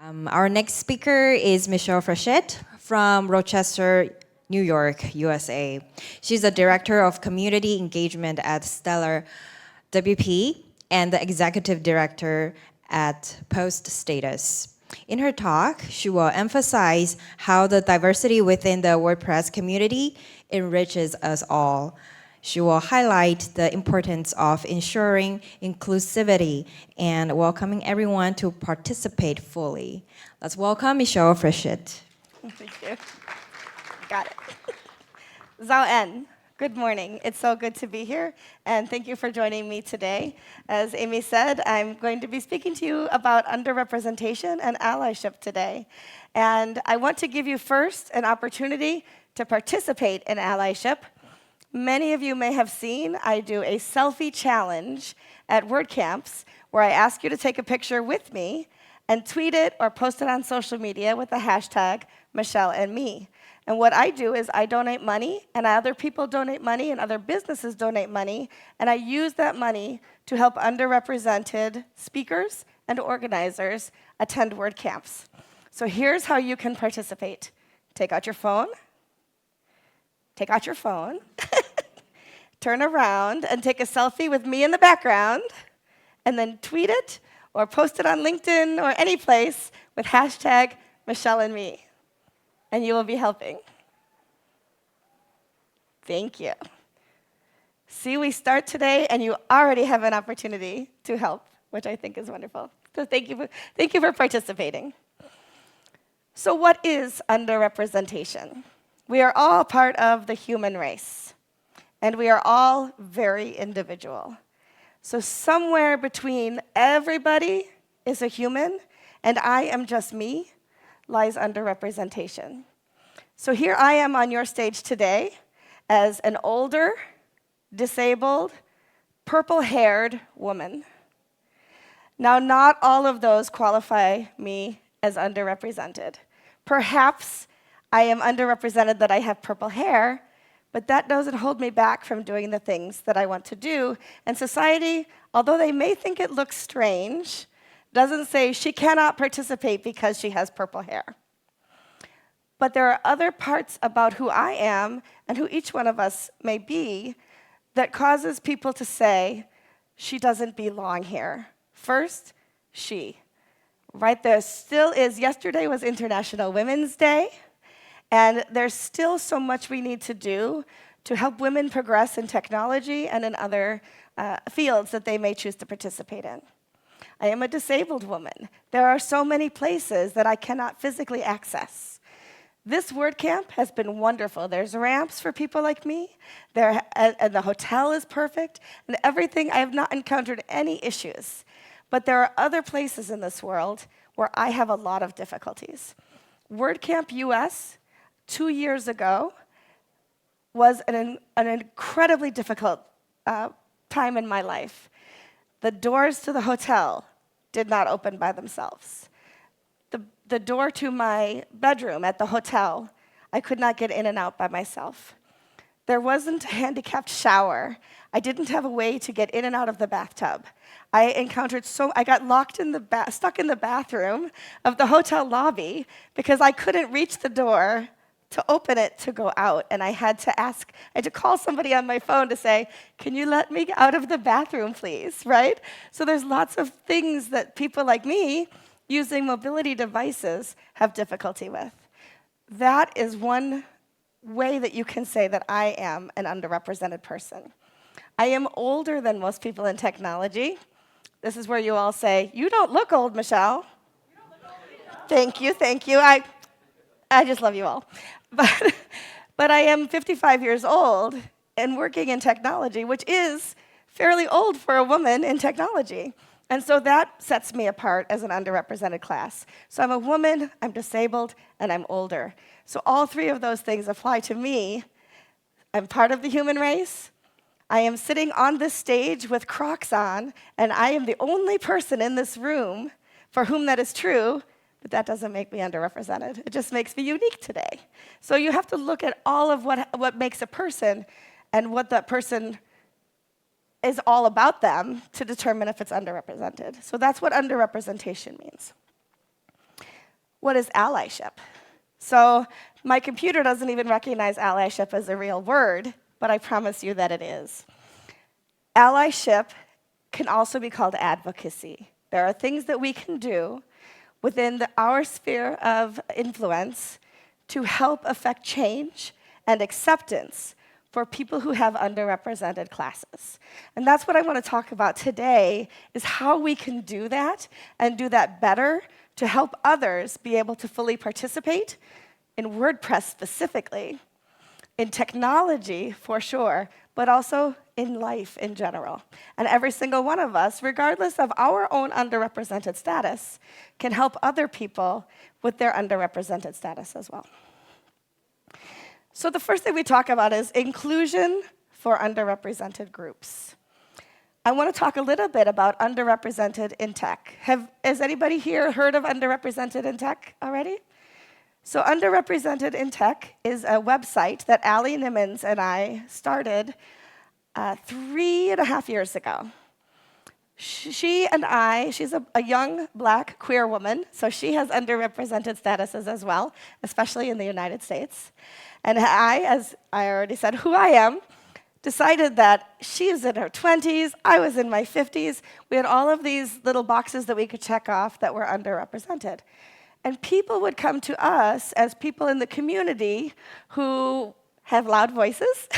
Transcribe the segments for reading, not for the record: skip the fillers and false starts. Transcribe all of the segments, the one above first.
Our next speaker is Michelle Frechette from Rochester, New York, USA. She's the Director of Community Engagement at Stellar WP and the Executive Director at Post Status. In her talk, she will emphasize how the diversity within the WordPress community enriches us all. She will highlight the importance of ensuring inclusivity and welcoming everyone to participate fully. Let's welcome Michelle Frechette. Thank you. Got it. Zhao En, good morning. It's so good to be here, and thank you for joining me today. As Amy said, I'm going to be speaking to you about underrepresentation and allyship today. And I want to give you first an opportunity to participate in allyship. Many of you may have seen I do a selfie challenge at WordCamps where I ask you to take a picture with me and tweet it or post it on social media with the hashtag Michelle and me. And what I do is I donate money, and other people donate money, and other businesses donate money, and I use that money to help underrepresented speakers and organizers attend WordCamps. So here's how you can participate. Take out your phone. Turn around and take a selfie with me in the background, and then tweet it or post it on LinkedIn or any place with hashtag Michelle and me, and you will be helping. Thank you. See, we start today, and you already have an opportunity to help, which I think is wonderful. So thank you for participating. So what is underrepresentation? We are all part of the human race, and we are all very individual. So somewhere between everybody is a human, and I am just me, lies underrepresentation. So here I am on your stage today as an older, disabled, purple-haired woman. Now, not all of those qualify me as underrepresented. Perhaps I am underrepresented that I have purple hair, but that doesn't hold me back from doing the things that I want to do. And society, although they may think it looks strange, doesn't say she cannot participate because she has purple hair. But there are other parts about who I am and who each one of us may be that causes people to say, she doesn't belong here. First, she. Right there still is. Yesterday was International Women's Day. And there's still so much we need to do to help women progress in technology and in other fields that they may choose to participate in. I am a disabled woman. There are so many places that I cannot physically access. This WordCamp has been wonderful. There's ramps for people like me, and the hotel is perfect, and everything. I have not encountered any issues. But there are other places in this world where I have a lot of difficulties. WordCamp US 2 years ago was an incredibly difficult time in my life. The doors to the hotel did not open by themselves. The door to my bedroom at the hotel, I could not get in and out by myself. There wasn't a handicapped shower. I didn't have a way to get in and out of the bathtub. I got stuck in the bathroom of the hotel lobby because I couldn't reach the door to open it to go out, and I had to call somebody on my phone to say, can you let me out of the bathroom, please, right? So there's lots of things that people like me, using mobility devices, have difficulty with. That is one way that you can say that I am an underrepresented person. I am older than most people in technology. This is where you all say, you don't look old, Michelle. You don't look old. Thank you. I just love you all. But I am 55 years old and working in technology, which is fairly old for a woman in technology. And so that sets me apart as an underrepresented class. So I'm a woman, I'm disabled, and I'm older. So all three of those things apply to me. I'm part of the human race. I am sitting on this stage with Crocs on, and I am the only person in this room for whom that is true. But that doesn't make me underrepresented. It just makes me unique today. So you have to look at all of what makes a person and what that person is all about them to determine if it's underrepresented. So that's what underrepresentation means. what is allyship? So my computer doesn't even recognize allyship as a real word, but I promise you that it is. Allyship can also be called advocacy. There are things that we can do within our sphere of influence to help affect change and acceptance for people who have underrepresented classes. And that's what I want to talk about today, is how we can do that and do that better to help others be able to fully participate in WordPress specifically, in technology for sure, but also in life in general. And every single one of us, regardless of our own underrepresented status, can help other people with their underrepresented status as well. So the first thing we talk about is inclusion for underrepresented groups. I want to talk a little bit about underrepresented in tech. Has anybody here heard of underrepresented in tech already? So Underrepresented in Tech is a website that Ally Nimmons and I started 3.5 years ago. She's a young black queer woman, so she has underrepresented statuses as well, especially in the United States. And I, as I already said who I am, decided that she was in her 20s, I was in my 50s. We had all of these little boxes that we could check off that were underrepresented. And people would come to us as people in the community who have loud voices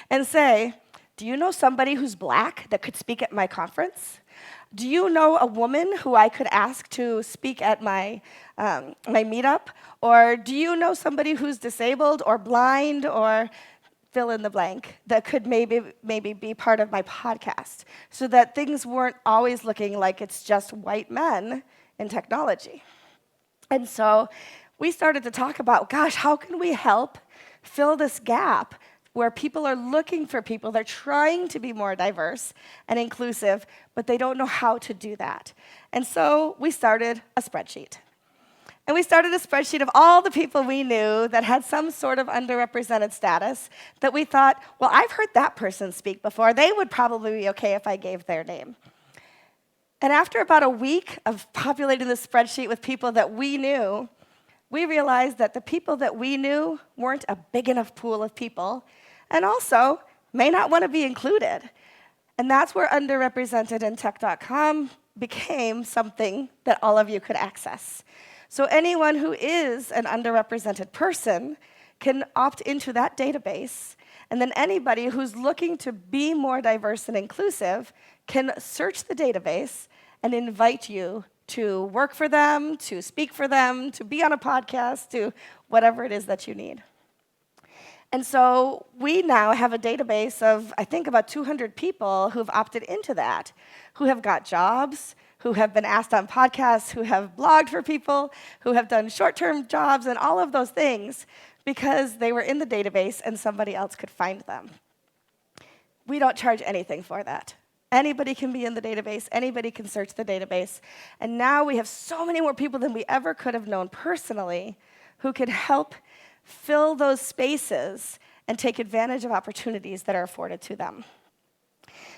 and say, do you know somebody who's black that could speak at my conference? Do you know a woman who I could ask to speak at my meetup? Or do you know somebody who's disabled or blind or fill in the blank that could maybe be part of my podcast? So that things weren't always looking like it's just white men in technology. And so we started to talk about, gosh, how can we help fill this gap where people are looking for people, they're trying to be more diverse and inclusive, but they don't know how to do that. And so we started a spreadsheet. And we started a spreadsheet of all the people we knew that had some sort of underrepresented status that we thought, well, I've heard that person speak before. They would probably be okay if I gave their name. And after about a week of populating the spreadsheet with people that we knew, we realized that the people that we knew weren't a big enough pool of people, and also may not want to be included. And that's where underrepresentedintech.com became something that all of you could access. So anyone who is an underrepresented person can opt into that database, and then anybody who's looking to be more diverse and inclusive can search the database and invite you to work for them, to speak for them, to be on a podcast, to whatever it is that you need. And so we now have a database of, I think, about 200 people who've opted into that, who have got jobs, who have been asked on podcasts, who have blogged for people, who have done short-term jobs and all of those things because they were in the database and somebody else could find them. We don't charge anything for that. Anybody can be in the database, anybody can search the database, and now we have so many more people than we ever could have known personally who can help fill those spaces and take advantage of opportunities that are afforded to them.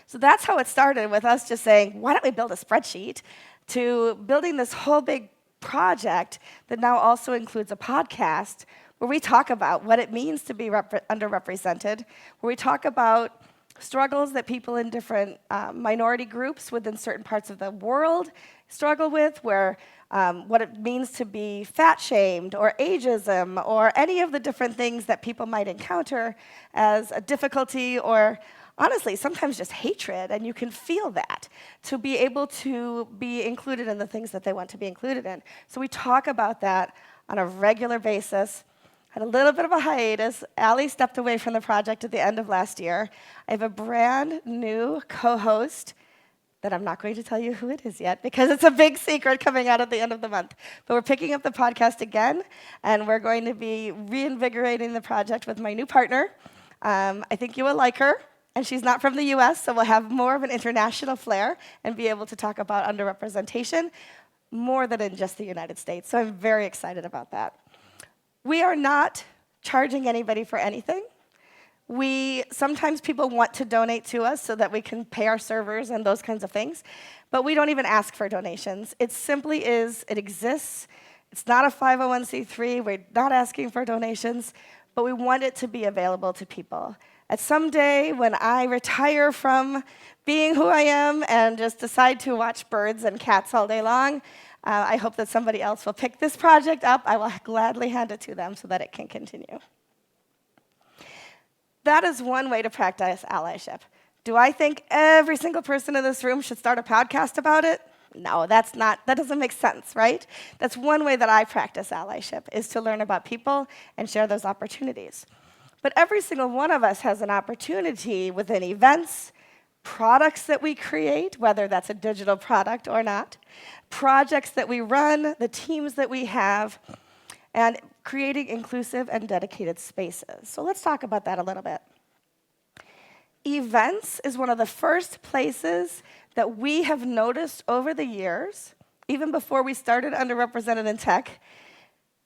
So that's how it started, with us just saying, why don't we build a spreadsheet, to building this whole big project that now also includes a podcast where we talk about what it means to be underrepresented, where we talk about struggles that people in different minority groups within certain parts of the world struggle with, where what it means to be fat-shamed or ageism or any of the different things that people might encounter as a difficulty or honestly, sometimes just hatred, and you can feel that, to be able to be included in the things that they want to be included in. So we talk about that on a regular basis. Had a little bit of a hiatus. Ally stepped away from the project at the end of last year. I have a brand new co-host that I'm not going to tell you who it is yet because it's a big secret coming out at the end of the month. But we're picking up the podcast again, and we're going to be reinvigorating the project with my new partner. I think you will like her. And she's not from the US, so we'll have more of an international flair and be able to talk about underrepresentation more than in just the United States. So I'm very excited about that. We are not charging anybody for anything. Sometimes people want to donate to us so that we can pay our servers and those kinds of things, but we don't even ask for donations. It simply is, it exists It's not a 501c3. We're not asking for donations, but we want it to be available to people. At some day when I retire from being who I am and just decide to watch birds and cats all day long, I hope that somebody else will pick this project up. I will gladly hand it to them so that it can continue. That is one way to practice allyship. Do I think every single person in this room should start a podcast about it? No, that doesn't make sense, right? That's one way that I practice allyship, is to learn about people and share those opportunities. But every single one of us has an opportunity within events, products that we create, whether that's a digital product or not, projects that we run, the teams that we have, and creating inclusive and dedicated spaces. So let's talk about that a little bit. Events is one of the first places that we have noticed over the years, even before we started Underrepresented in Tech,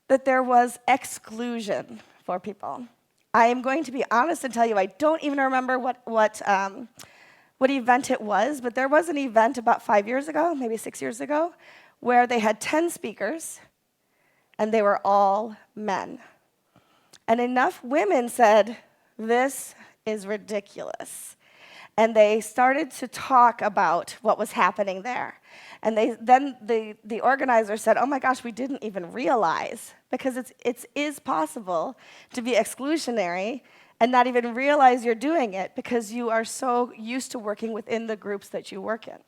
that there was exclusion for people. I am going to be honest and tell you I don't even remember what event it was, but there was an event about 5 years ago, maybe 6 years ago, where they had 10 speakers, and they were all men. And enough women said, this is ridiculous. And they started to talk about what was happening there. And then the organizer said, oh my gosh, we didn't even realize, because it is possible to be exclusionary and not even realize you're doing it because you are so used to working within the groups that you work in.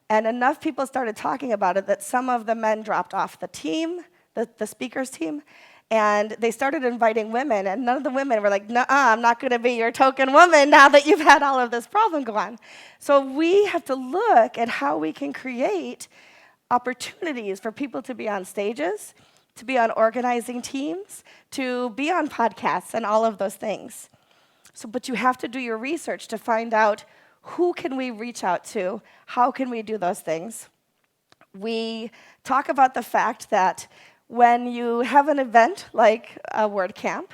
And enough people started talking about it that some of the men dropped off the team, the speakers team, and they started inviting women, and none of the women were like, nuh-uh, I'm not going to be your token woman now that you've had all of this problem go on. So we have to look at how we can create opportunities for people to be on stages, to be on organizing teams, to be on podcasts, and all of those things. But you have to do your research to find out who can we reach out to, how can we do those things. We talk about the fact that when you have an event like a WordCamp,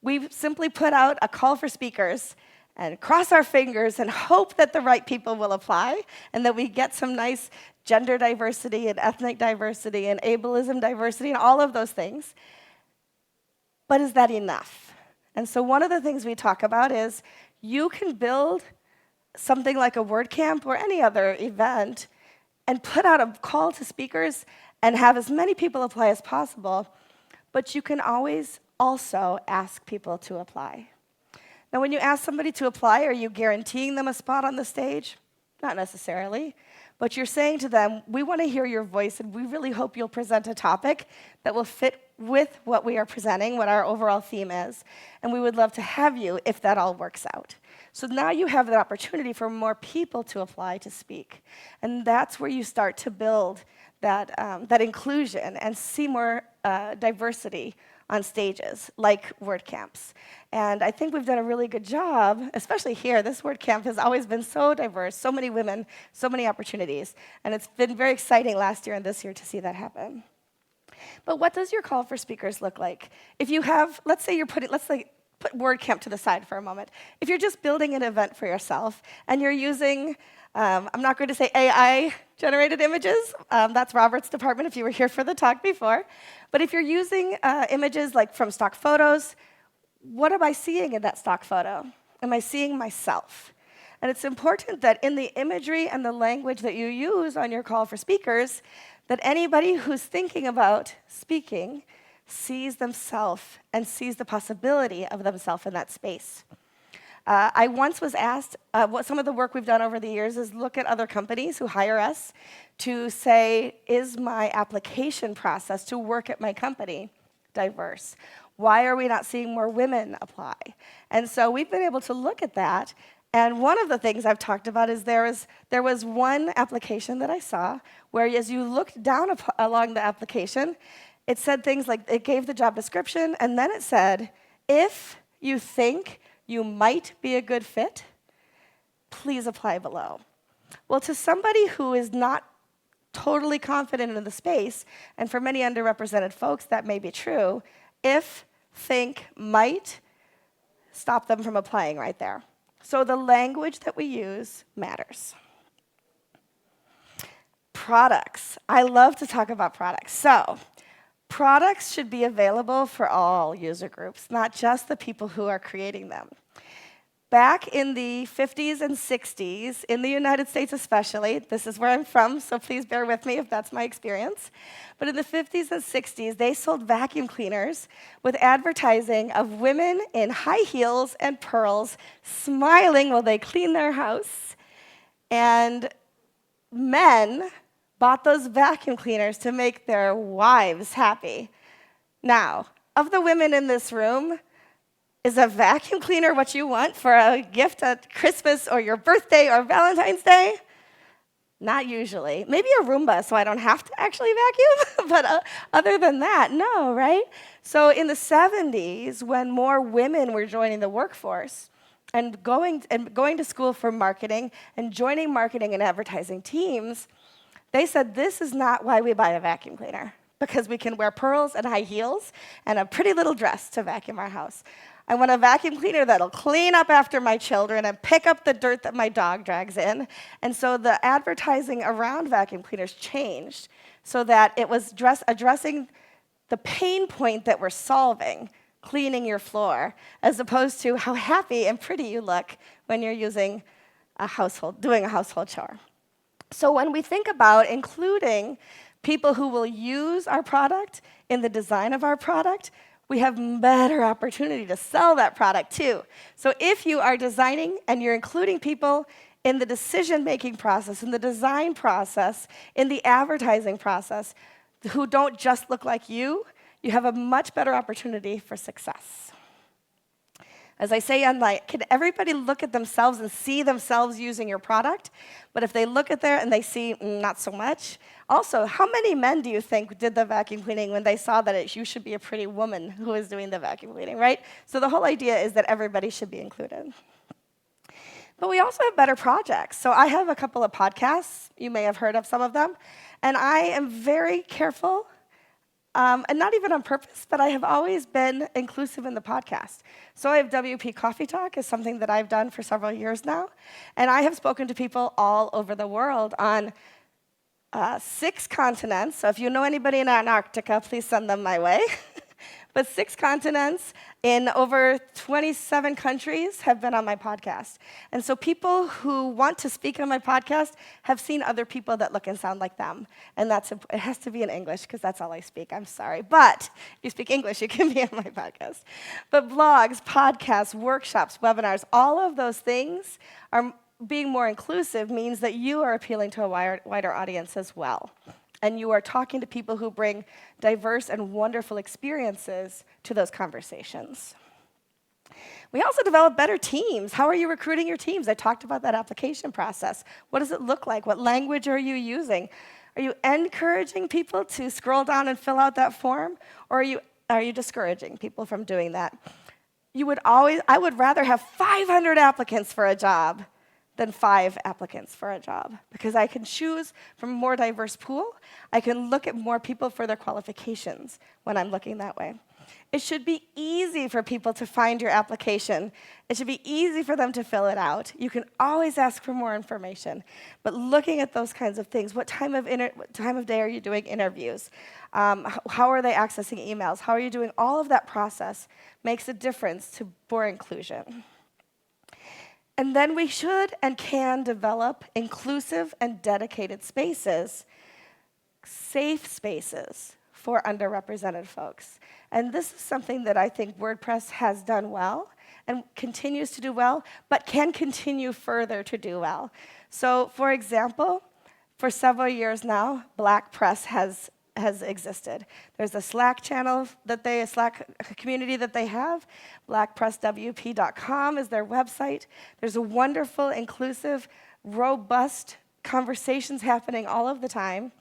we simply put out a call for speakers and cross our fingers and hope that the right people will apply and that we get some nice gender diversity and ethnic diversity and ableism diversity and all of those things. But is that enough? And so one of the things we talk about is you can build something like a WordCamp or any other event and put out a call to speakers and have as many people apply as possible, but you can always also ask people to apply. Now, when you ask somebody to apply, are you guaranteeing them a spot on the stage? Not necessarily, but you're saying to them, we want to hear your voice, and we really hope you'll present a topic that will fit with what we are presenting, what our overall theme is, and we would love to have you if that all works out. So now you have the opportunity for more people to apply to speak, and that's where you start to build that inclusion and see more diversity on stages, like WordCamps. And I think we've done a really good job, especially here. This WordCamp has always been so diverse, so many women, so many opportunities. And it's been very exciting last year and this year to see that happen. But what does your call for speakers look like? If you have, let's say put WordCamp to the side for a moment. If you're just building an event for yourself and you're using, I'm not going to say AI-generated images. That's Robert's department if you were here for the talk before. But if you're using images like from stock photos, what am I seeing in that stock photo? Am I seeing myself? And it's important that in the imagery and the language that you use on your call for speakers, that anybody who's thinking about speaking sees themselves and sees the possibility of themselves in that space. I once was asked, what some of the work we've done over the years is look at other companies who hire us to say, is my application process to work at my company diverse? Why are we not seeing more women apply? And so we've been able to look at that. And one of the things I've talked about is there was one application that I saw where as you looked down along the application, it said things like, it gave the job description, and then it said, if you think you might be a good fit, please apply below. Well, to somebody who is not totally confident in the space, and for many underrepresented folks that may be true, if, think, might, stop them from applying right there. So the language that we use matters. Products. I love to talk about products. So Products should be available for all user groups, not just the people who are creating them. Back in the 50s and 60s, in the United States especially, this is where I'm from, so please bear with me if that's my experience, but in the 50s and 60s, they sold vacuum cleaners with advertising of women in high heels and pearls smiling while they clean their house, and men bought those vacuum cleaners to make their wives happy. Now, of the women in this room, is a vacuum cleaner what you want for a gift at Christmas or your birthday or Valentine's Day? Not usually. Maybe a Roomba so I don't have to actually vacuum, but other than that, no, right? So in the 70s, when more women were joining the workforce and going to school for marketing and joining marketing and advertising teams, they said, this is not why we buy a vacuum cleaner, because we can wear pearls and high heels and a pretty little dress to vacuum our house. I want a vacuum cleaner that'll clean up after my children and pick up the dirt that my dog drags in. And so the advertising around vacuum cleaners changed so that it was addressing the pain point that we're solving, cleaning your floor, as opposed to how happy and pretty you look when you're doing a household chore. So when we think about including people who will use our product in the design of our product, we have better opportunity to sell that product too. So if you are designing and you're including people in the decision-making process, in the design process, in the advertising process, who don't just look like you have a much better opportunity for success. As I say online, can everybody look at themselves and see themselves using your product? But if they look at there and they see not so much, also, how many men do you think did the vacuum cleaning when they saw that you should be a pretty woman who is doing the vacuum cleaning, right? So the whole idea is that everybody should be included. But we also have better projects. So I have a couple of podcasts. You may have heard of some of them. And I am very careful, and not even on purpose, but I have always been inclusive in the podcast. So I have WP Coffee Talk is something that I've done for several years now. And I have spoken to people all over the world on 6 continents. So if you know anybody in Antarctica, please send them my way. But 6 continents in over 27 countries have been on my podcast. And so people who want to speak on my podcast have seen other people that look and sound like them. And it has to be in English, because that's all I speak. I'm sorry. But if you speak English, you can be on my podcast. But blogs, podcasts, workshops, webinars, all of those things are being more inclusive means that you are appealing to a wider audience as well. And you are talking to people who bring diverse and wonderful experiences to those conversations. We also develop better teams. How are you recruiting your teams? I talked about that application process. What does it look like? What language are you using? Are you encouraging people to scroll down and fill out that form? Or are you discouraging people from doing that? I would rather have 500 applicants for a job than 5 applicants for a job, because I can choose from a more diverse pool. I can look at more people for their qualifications when I'm looking that way. It should be easy for people to find your application. It should be easy for them to fill it out. You can always ask for more information, but looking at those kinds of things, what time of day are you doing interviews? How are they accessing emails? How are you doing all of that process makes a difference for inclusion. And then we should and can develop inclusive and dedicated spaces, safe spaces for underrepresented folks. And this is something that I think WordPress has done well and continues to do well, but can continue further to do well. So, for example, for several years now, Black Press has existed. There's a Slack channel a Slack community that they have. blackpresswp.com is their website. There's a wonderful, inclusive, robust conversations happening all of the time.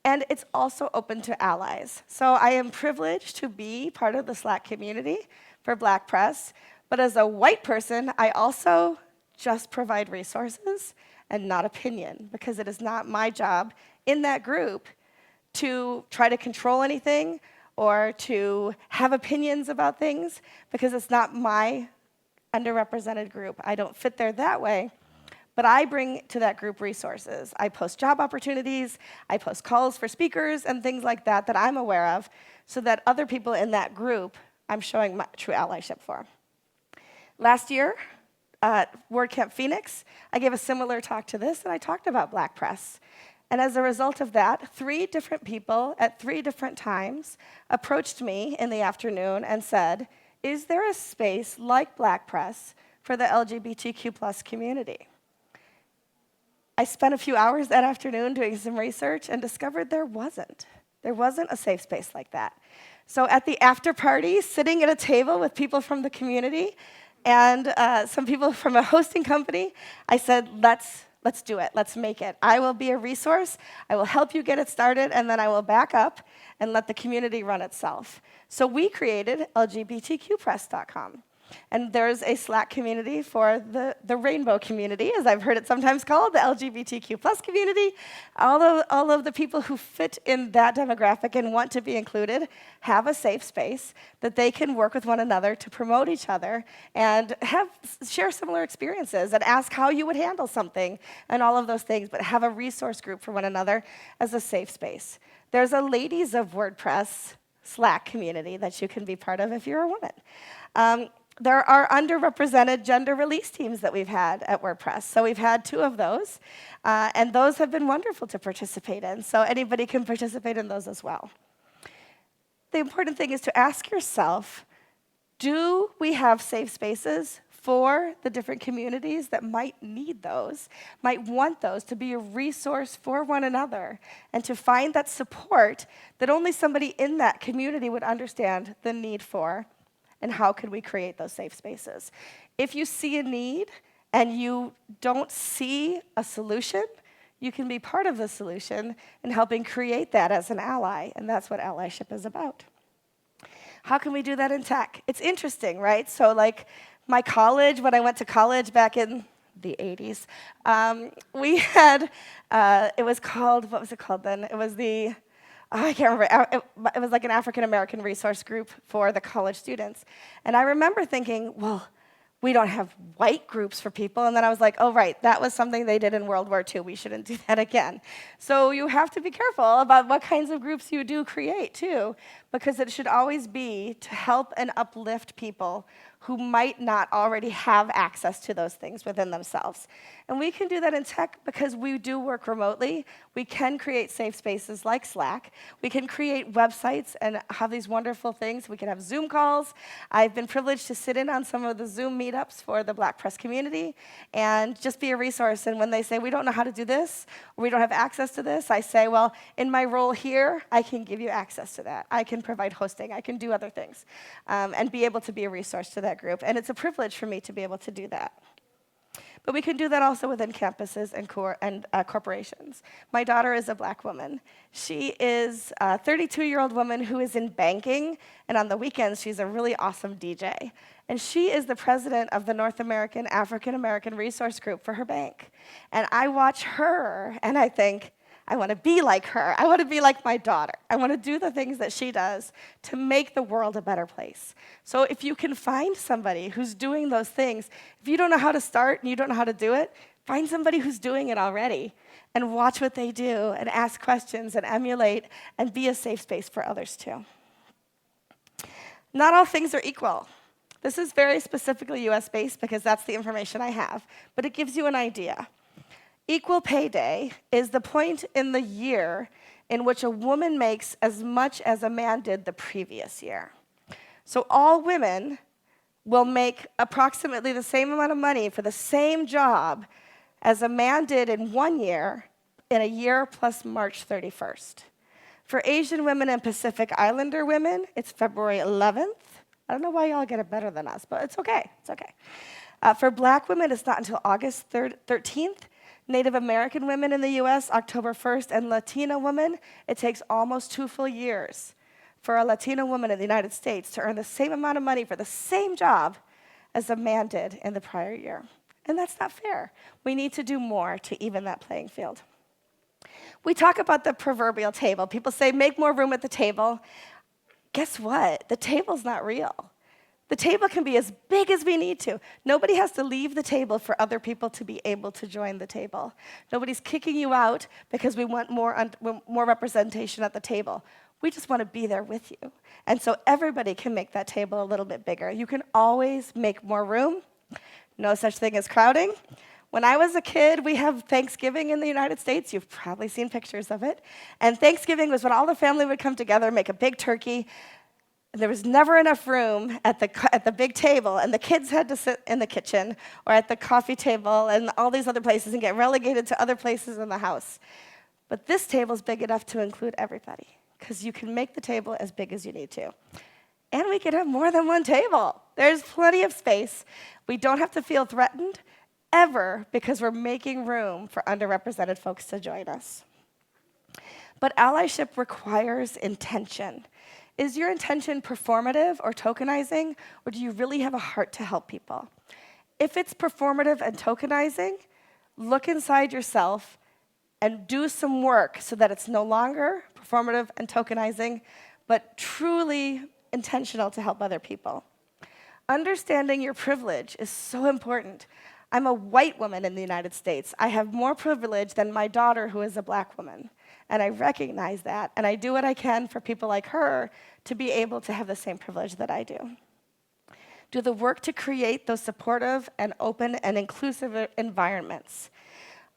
And it's also open to allies. So I am privileged to be part of the Slack community for Black Press. But as a white person, I also just provide resources and not opinion, because it is not my job in that group to try to control anything or to have opinions about things, because it's not my underrepresented group. I don't fit there that way. But I bring to that group resources. I post job opportunities, I post calls for speakers and things like that that I'm aware of, so that other people in that group I'm showing my true allyship for. Last year, at WordCamp Phoenix, I gave a similar talk to this, and I talked about Black press. And as a result of that, 3 different people at 3 different times approached me in the afternoon and said, is there a space like Black press for the LGBTQ+ community? I spent a few hours that afternoon doing some research and discovered there wasn't. There wasn't a safe space like that. So at the after party, sitting at a table with people from the community and some people from a hosting company, I said, let's do it. Let's make it. I will be a resource. I will help you get it started, and then I will back up and let the community run itself. So we created LGBTQpress.com. And there's a Slack community for the rainbow community, as I've heard it sometimes called, the LGBTQ+ community. All of the people who fit in that demographic and want to be included have a safe space that they can work with one another to promote each other and share similar experiences and ask how you would handle something and all of those things, but have a resource group for one another as a safe space. There's a Ladies of WordPress Slack community that you can be part of if you're a woman. There are underrepresented gender release teams that we've had at WordPress. So we've had 2 of those, and those have been wonderful to participate in. So anybody can participate in those as well. The important thing is to ask yourself, do we have safe spaces for the different communities that might need those, might want those to be a resource for one another, and to find that support that only somebody in that community would understand the need for? And how could we create those safe spaces? If you see a need and you don't see a solution, you can be part of the solution in helping create that as an ally, and that's what allyship is about. How can we do that in tech? It's interesting, right? So like my college, when I went to college back in the 80s, we had, it was called, what was it called then? It was the, I can't remember. It was like an African-American resource group for the college students. And I remember thinking, well, we don't have white groups for people. And then I was like, oh, right, that was something they did in World War II. We shouldn't do that again. So you have to be careful about what kinds of groups you do create, too, because it should always be to help and uplift people who might not already have access to those things within themselves. And we can do that in tech because we do work remotely. We can create safe spaces like Slack. We can create websites and have these wonderful things. We can have Zoom calls. I've been privileged to sit in on some of the Zoom meetups for the Black press community and just be a resource. And when they say, we don't know how to do this, or we don't have access to this, I say, well, in my role here, I can give you access to that. I can provide hosting. I can do other things and be able to be a resource to that group. And it's a privilege for me to be able to do that. But we can do that also within campuses and corporations. My daughter is a Black woman. She is a 32-year-old woman who is in banking, and on the weekends, she's a really awesome DJ. And she is the president of the North American African American Resource Group for her bank. And I watch her, and I think, I want to be like her. I want to be like my daughter. I want to do the things that she does to make the world a better place. So if you can find somebody who's doing those things, if you don't know how to start and you don't know how to do it, find somebody who's doing it already and watch what they do and ask questions and emulate and be a safe space for others too. Not all things are equal. This is very specifically US-based because that's the information I have, but it gives you an idea. Equal pay day is the point in the year in which a woman makes as much as a man did the previous year. So all women will make approximately the same amount of money for the same job as a man did in 1 year, in a year plus March 31st. For Asian women and Pacific Islander women, it's February 11th. I don't know why y'all get it better than us, but it's okay. It's okay. For Black women, it's not until August 13th. Native American women in the US, October 1st, and Latina women, it takes almost 2 full years for a Latina woman in the United States to earn the same amount of money for the same job as a man did in the prior year. And that's not fair. We need to do more to even that playing field. We talk about the proverbial table. People say, make more room at the table. Guess what? The table's not real. The table can be as big as we need to. Nobody has to leave the table for other people to be able to join the table. Nobody's kicking you out because we want more representation at the table. We just want to be there with you. And so everybody can make that table a little bit bigger. You can always make more room. No such thing as crowding. When I was a kid, we have Thanksgiving in the United States. You've probably seen pictures of it. And Thanksgiving was when all the family would come together, make a big turkey. And there was never enough room at the big table, and the kids had to sit in the kitchen or at the coffee table and all these other places and get relegated to other places in the house. But this table is big enough to include everybody, because you can make the table as big as you need to. And we can have more than one table. There's plenty of space. We don't have to feel threatened ever because we're making room for underrepresented folks to join us. But allyship requires intention. Is your intention performative or tokenizing, or do you really have a heart to help people? If it's performative and tokenizing, look inside yourself and do some work so that it's no longer performative and tokenizing, but truly intentional to help other people. Understanding your privilege is so important. I'm a white woman in the United States. I have more privilege than my daughter, who is a black woman. And I recognize that, and I do what I can for people like her to be able to have the same privilege that I do. Do the work to create those supportive and open and inclusive environments.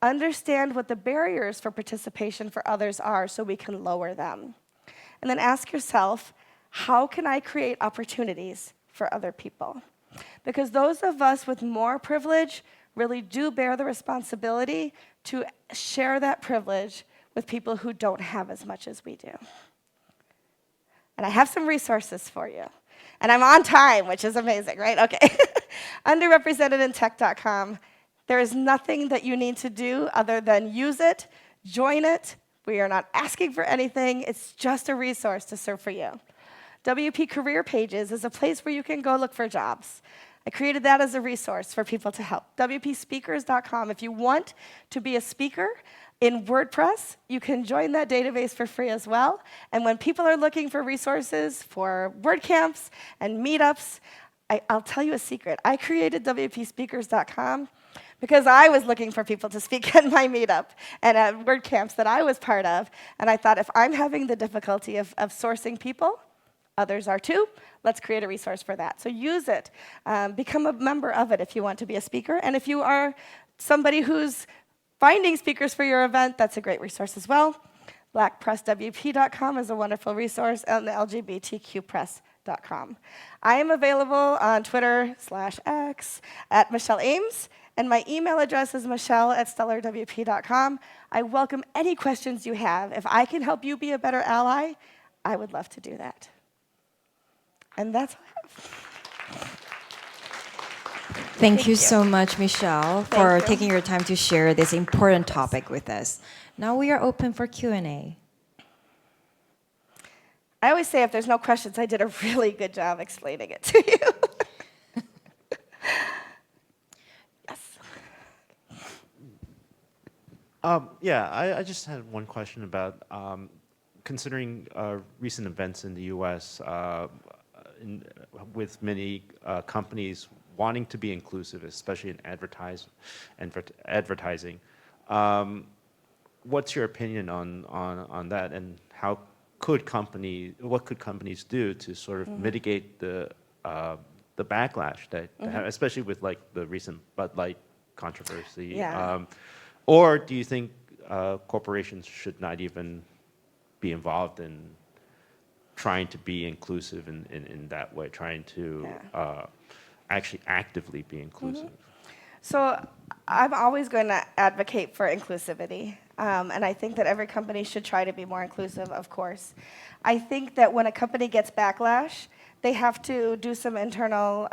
Understand what the barriers for participation for others are so we can lower them. And then ask yourself, how can I create opportunities for other people? Because those of us with more privilege really do bear the responsibility to share that privilege with people who don't have as much as we do. And I have some resources for you. And I'm on time, which is amazing, right? Okay. Underrepresentedintech.com. There is nothing that you need to do other than use it, join it. We are not asking for anything. It's just a resource to serve for you. WP Career Pages is a place where you can go look for jobs. I created that as a resource for people to help. WPSpeakers.com. If you want to be a speaker in WordPress, you can join that database for free as well. And when people are looking for resources for WordCamps and meetups, I'll tell you a secret. I created WPSpeakers.com because I was looking for people to speak at my meetup and at WordCamps that I was part of. And I thought, if I'm having the difficulty of sourcing people, others are too. Let's create a resource for that. So use it. Become a member of it if you want to be a speaker. And if you are somebody who's finding speakers for your event, that's a great resource as well. blackpresswp.com is a wonderful resource, and lgbtqpress.com. I am available on Twitter/X at Michelle Ames, and my email address is michelle@stellarwp.com. I welcome any questions you have. If I can help you be a better ally, I would love to do that. And that's all I have. Thank you so much, Michelle, for taking your time to share this important topic with us. Now we are open for Q&A. I always say if there's no questions, I did a really good job explaining it to you. Yes. I just had one question about considering recent events in the U.S. With many companies wanting to be inclusive, especially in advertising. What's your opinion on that, and what could companies do to sort of mitigate the backlash that, especially with like the recent Bud Light controversy? Yeah. Or do you think corporations should not even be involved in trying to be inclusive in that way, trying to actually actively be inclusive? So I'm always going to advocate for inclusivity. And I think that every company should try to be more inclusive, of course. I think that when a company gets backlash, they have to do some internal,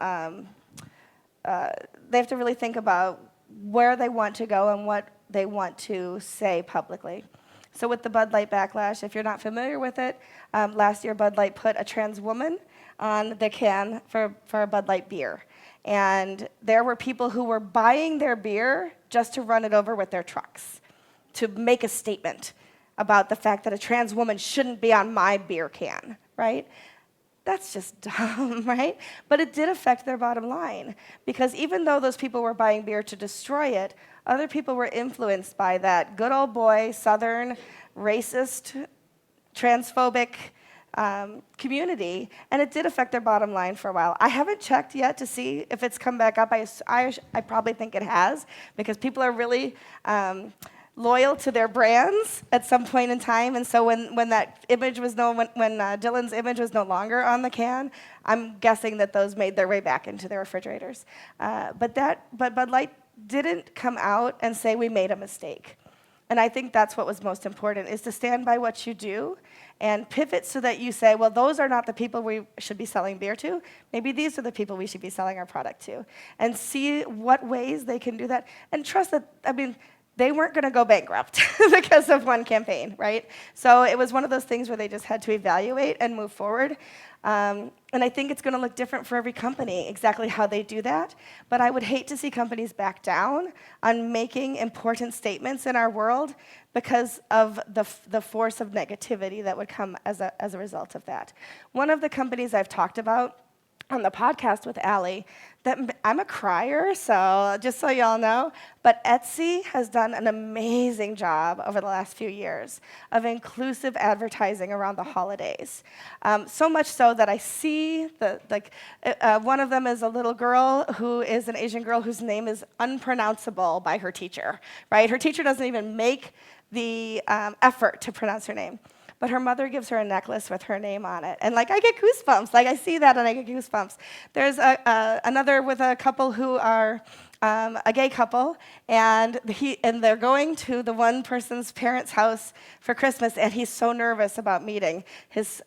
they have to really think about where they want to go and what they want to say publicly. So with the Bud Light backlash, if you're not familiar with it, last year Bud Light put a trans woman on the can for a Bud Light beer. And there were people who were buying their beer just to run it over with their trucks, to make a statement about the fact that a trans woman shouldn't be on my beer can, right? That's just dumb, right? But it did affect their bottom line, because even though those people were buying beer to destroy it, other people were influenced by that good old boy, Southern, racist, transphobic community, and it did affect their bottom line for a while. I haven't checked yet to see if it's come back up. I probably think it has, because people are really loyal to their brands at some point in time, and so when that image was when Dylan's image was no longer on the can, I'm guessing that those made their way back into their refrigerators. But Bud Light didn't come out and say we made a mistake. And I think that's what was most important, is to stand by what you do and pivot so that you say, well, those are not the people we should be selling beer to. Maybe these are the people we should be selling our product to. And see what ways they can do that. And trust that, they weren't going to go bankrupt because of one campaign, right? So it was one of those things where they just had to evaluate and move forward. And I think it's going to look different for every company, exactly how they do that. But I would hate to see companies back down on making important statements in our world because of the force of negativity that would come as a result of that. One of the companies I've talked about on the podcast with Allie, that I'm a crier, so just so y'all know, but Etsy has done an amazing job over the last few years of inclusive advertising around the holidays. So much so that I see, one of them is a little girl who is an Asian girl whose name is unpronounceable by her teacher, right? Her teacher doesn't even make the effort to pronounce her name. But her mother gives her a necklace with her name on it. And I get goosebumps. I see that and I get goosebumps. There's another with a couple who are a gay couple, and they're going to the one person's parents' house for Christmas, and he's so nervous about meeting his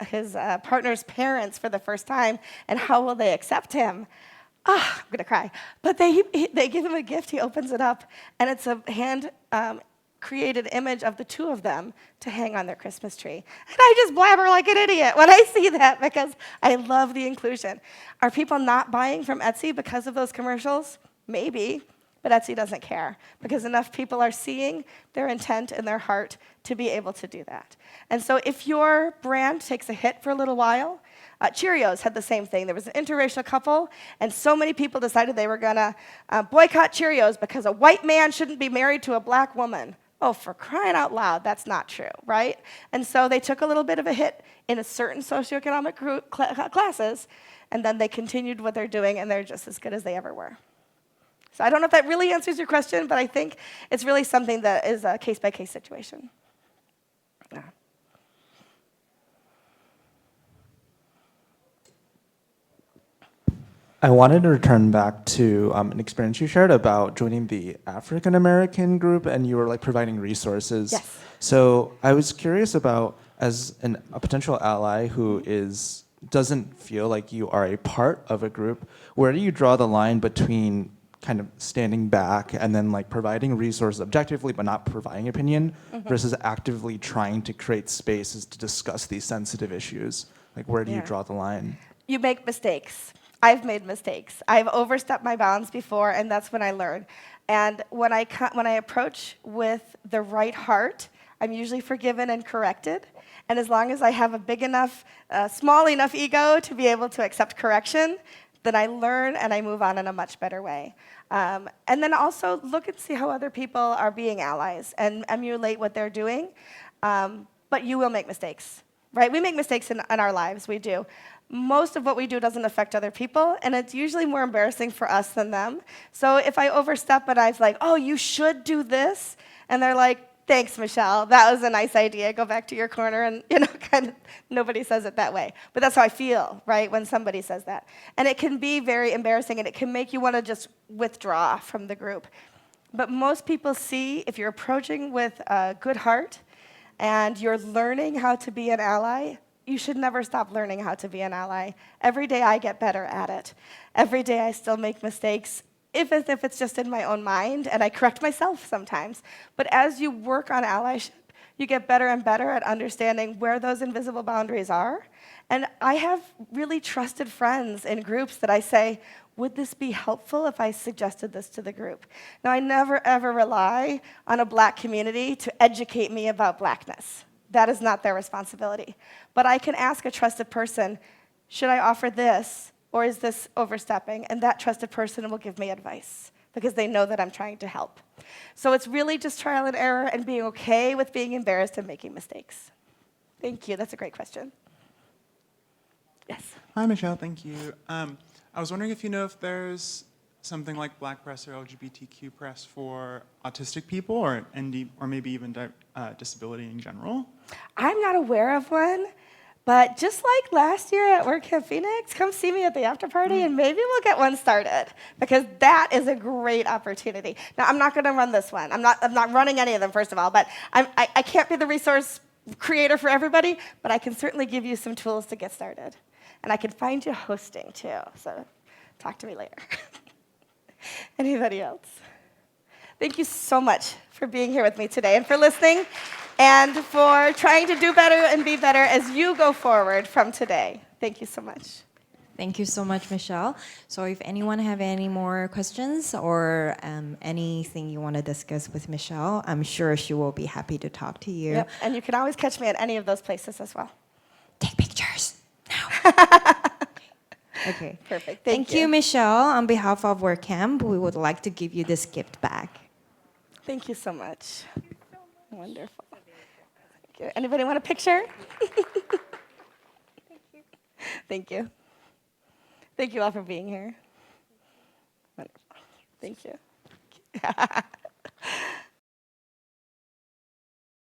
partner's parents for the first time, and how will they accept him? I'm going to cry. But they give him a gift. He opens it up, and it's a hand created image of the two of them to hang on their Christmas tree. And I just blabber like an idiot when I see that, because I love the inclusion. Are people not buying from Etsy because of those commercials? Maybe, but Etsy doesn't care, because enough people are seeing their intent in their heart to be able to do that. And so if your brand takes a hit for a little while, Cheerios had the same thing. There was an interracial couple, and so many people decided they were going to boycott Cheerios because a white man shouldn't be married to a black woman. Oh, for crying out loud, that's not true, right? And so they took a little bit of a hit in a certain socioeconomic group, classes, and then they continued what they're doing, and they're just as good as they ever were. So I don't know if that really answers your question, but I think it's really something that is a case-by-case situation. Yeah. I wanted to return back to an experience you shared about joining the African American group, and you were providing resources. Yes. So I was curious about, as a potential ally who doesn't feel like you are a part of a group, where do you draw the line between kind of standing back and then providing resources objectively but not providing opinion, versus actively trying to create spaces to discuss these sensitive issues? Where do you draw the line? You make mistakes. I've made mistakes. I've overstepped my bounds before, and that's when I learn. And when I approach with the right heart, I'm usually forgiven and corrected. And as long as I have a big enough, small enough ego to be able to accept correction, then I learn and I move on in a much better way. And then also look and see how other people are being allies and emulate what they're doing. But you will make mistakes, right? We make mistakes in our lives, we do. Most of what we do doesn't affect other people, and it's usually more embarrassing for us than them. So if I overstep and I'm like, oh, you should do this, and they're like, thanks, Michelle, that was a nice idea, go back to your corner, and kind of nobody says it that way. But that's how I feel, right, when somebody says that. And it can be very embarrassing, and it can make you want to just withdraw from the group. But most people see, if you're approaching with a good heart, and you're learning how to be an ally, you should never stop learning how to be an ally. Every day I get better at it. Every day I still make mistakes, if it's just in my own mind, and I correct myself sometimes. But as you work on allyship, you get better and better at understanding where those invisible boundaries are. And I have really trusted friends in groups that I say, would this be helpful if I suggested this to the group? Now, I never, ever rely on a black community to educate me about blackness. That is not their responsibility. But I can ask a trusted person, should I offer this, or is this overstepping? And that trusted person will give me advice because they know that I'm trying to help. So it's really just trial and error and being okay with being embarrassed and making mistakes. Thank you. That's a great question. Yes. Hi, Michelle. Thank you. I was wondering if you know if there's something like Black press or LGBTQ press for autistic people or maybe even disability in general? I'm not aware of one, but just like last year at WordCamp Phoenix, come see me at the after party and maybe we'll get one started because that is a great opportunity. Now, I'm not going to run this one. I'm not running any of them, first of all, but I can't be the resource creator for everybody, but I can certainly give you some tools to get started. And I can find you hosting too, so talk to me later. Anybody else? Thank you so much for being here with me today and for listening and for trying to do better and be better as you go forward from today. Thank you so much. Thank you so much, Michelle. So if anyone have any more questions or anything you want to discuss with Michelle, I'm sure she will be happy to talk to you. Yep. And you can always catch me at any of those places as well. Take pictures now. Okay. Perfect. Thank you, Michelle. On behalf of WordCamp, we would like to give you this gift back. Thank you so much. Wonderful. Thank you. Anybody want a picture? Thank you. Thank you all for being here. Wonderful. Thank you.